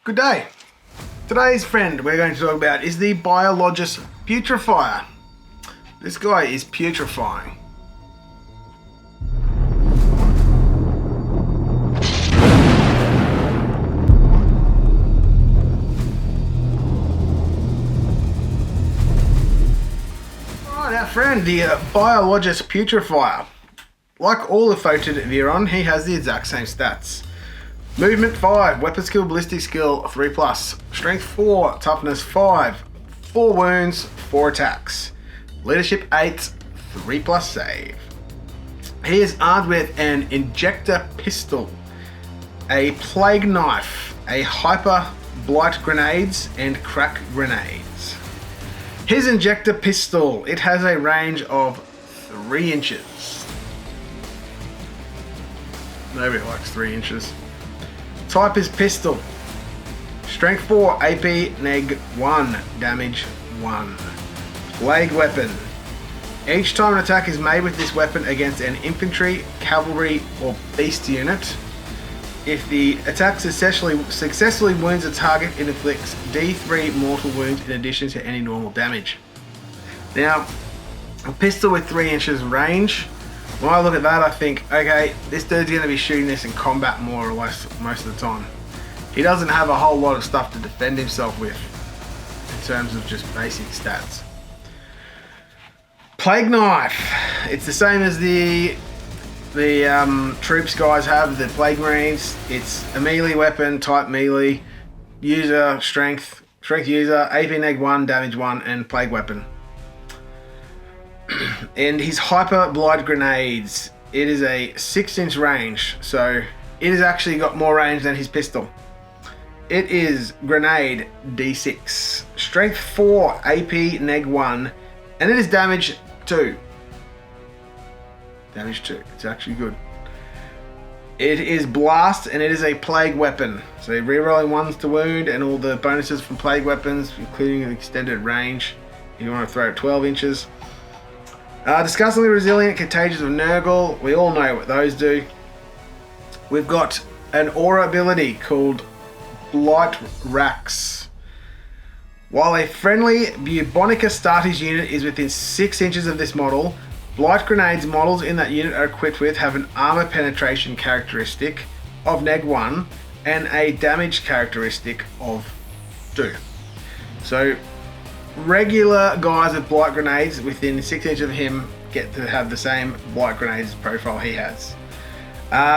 Good day. Today's friend we're going to talk about is the Biologis Putrifier. This guy is putrefying. Alright, our friend, the Biologis Putrifier. Like all the Photon Viron, he has the exact same stats. Movement 5, weapon skill, ballistic skill 3+, strength 4, toughness 5, 4 wounds, 4 attacks, leadership 8, 3+ save. He is armed with an Injector Pistol, a Plague Knife, a Hyper Blight Grenades, and Crack Grenades. His Injector Pistol, it has a range of 3 inches. Nobody likes 3 inches. Type is pistol. Strength 4, AP, neg 1, damage 1. Plague weapon. Each time an attack is made with this weapon against an infantry, cavalry, or beast unit, if the attack successfully wounds a target, it inflicts D3 mortal wounds in addition to any normal damage. Now, a pistol with 3 inches range. When I look at that, I think, okay, this dude's going to be shooting this in combat more or less most of the time. He doesn't have a whole lot of stuff to defend himself with in terms of just basic stats. Plague Knife. It's the same as the troops guys have, the Plague Marines. It's a melee weapon, type melee, user, strength user, AP neg 1, damage 1, and plague weapon. And his Hyper Blight Grenades, it is a 6-inch range, so it has actually got more range than his pistol. It is grenade D6, strength 4, AP neg 1, and it is damage 2. Damage 2, it's actually good. It is blast, and it is a plague weapon, so rerolling 1s to wound and all the bonuses from plague weapons, including an extended range if you want to throw it 12 inches. Disgustingly resilient, contagious of Nurgle. We all know what those do. We've got an aura ability called Blight Racks. While a friendly Bubonic Astartes unit is within 6 inches of this model, Blight Grenades models in that unit are equipped with have an armor penetration characteristic of neg 1 and a damage characteristic of 2. So regular guys with Blight Grenades within 6 inches of him get to have the same Blight Grenades profile he has.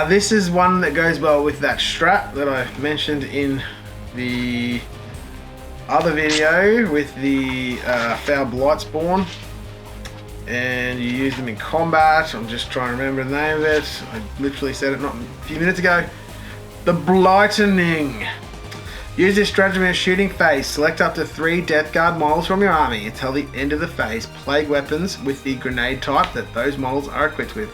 This is one that goes well with that strat that I mentioned in the other video with the Foul Blight Spawn, and you use them in combat. I'm just trying to remember the name of it. I literally said it not a few minutes ago. The Blightening. Use this stratagem in a shooting phase. Select up to 3 Death Guard models from your army until the end of the phase. Plague weapons with the grenade type that those models are equipped with.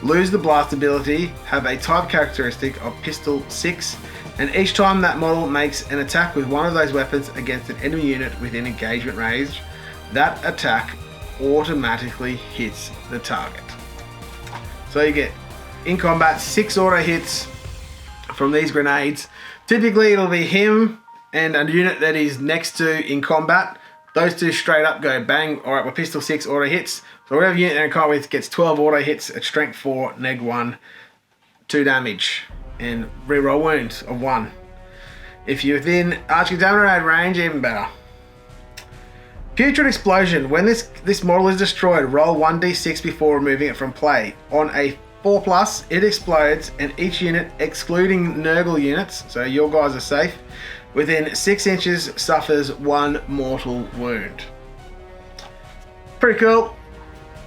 Lose the blast ability. Have a type characteristic of pistol 6. And each time that model makes an attack with one of those weapons against an enemy unit within engagement range, that attack automatically hits the target. So you get, in combat, 6 auto hits from these grenades. Typically it'll be him and a unit that he's next to in combat. Those two straight up go bang. Alright, with pistol 6 auto hits. So whatever unit they're in combat with gets 12 auto hits at strength 4, neg 1, 2 damage, and reroll wounds of 1. If you're within arch-contaminated range, even better. Putrid Explosion. When this model is destroyed, roll 1d6 before removing it from play. On a 4+, it explodes, and each unit, excluding Nurgle units, so your guys are safe, within 6 inches suffers 1 mortal wound. Pretty cool.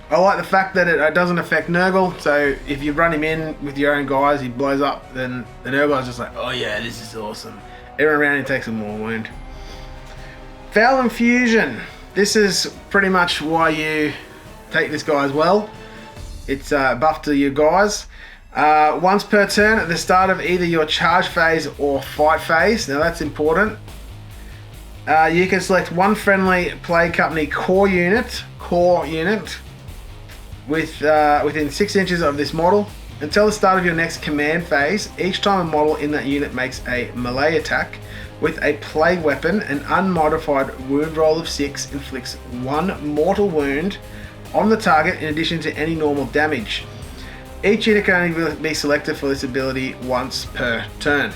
I like the fact that it doesn't affect Nurgle, so if you run him in with your own guys, he blows up, then the Nurgle guy's just like, oh yeah, this is awesome. Everyone around him takes a more wound. Foul Infusion. This is pretty much why you take this guy as well. It's buff to your guys. Once per turn at the start of either your charge phase or fight phase. Now that's important. You can select one friendly Plague Company core unit within 6 inches of this model. Until the start of your next command phase, each time a model in that unit makes a melee attack, With a plague weapon, an unmodified wound roll of 6 inflicts 1 mortal wound on the target in addition to any normal damage. Each unit can only be selected for this ability once per turn.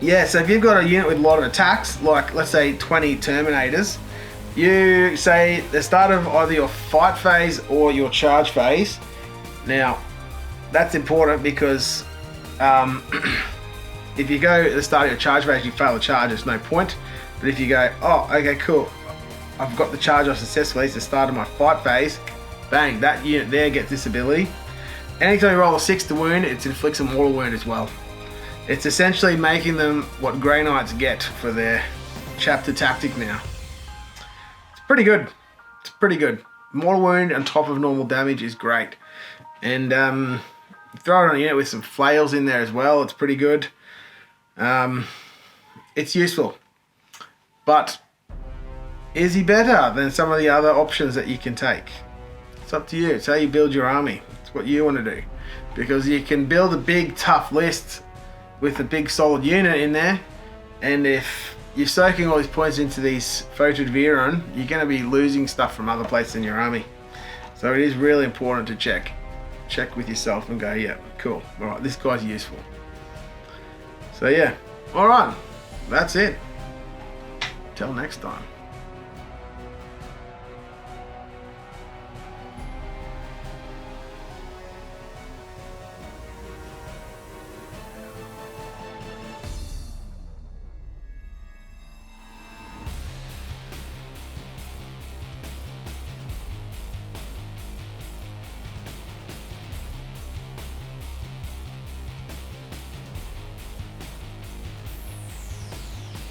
Yeah, so if you've got a unit with a lot of attacks, like let's say 20 Terminators, you say the start of either your fight phase or your charge phase. Now, that's important because if you go at the start of your charge phase, you fail the charge, there's no point. But if you go, oh, okay, cool, I've got the charge off successfully, it's the start of my fight phase, bang, that unit there gets this ability. Anytime you roll a 6 to wound, it inflicts a mortal wound as well. It's essentially making them what Grey Knights get for their chapter tactic now. It's pretty good. It's pretty good. Mortal wound on top of normal damage is great. And throw it on a unit with some flails in there as well. It's pretty good. It's useful. But is he better than some of the other options that you can take? It's up to you. It's how you build your army. It's what you want to do. Because you can build a big tough list with a big solid unit in there, and if you're soaking all these points into these Photod Viron, you're going to be losing stuff from other places in your army. So it is really important to check with yourself and go, yeah, cool, alright, this guy's useful. So yeah, alright, that's it. Till next time.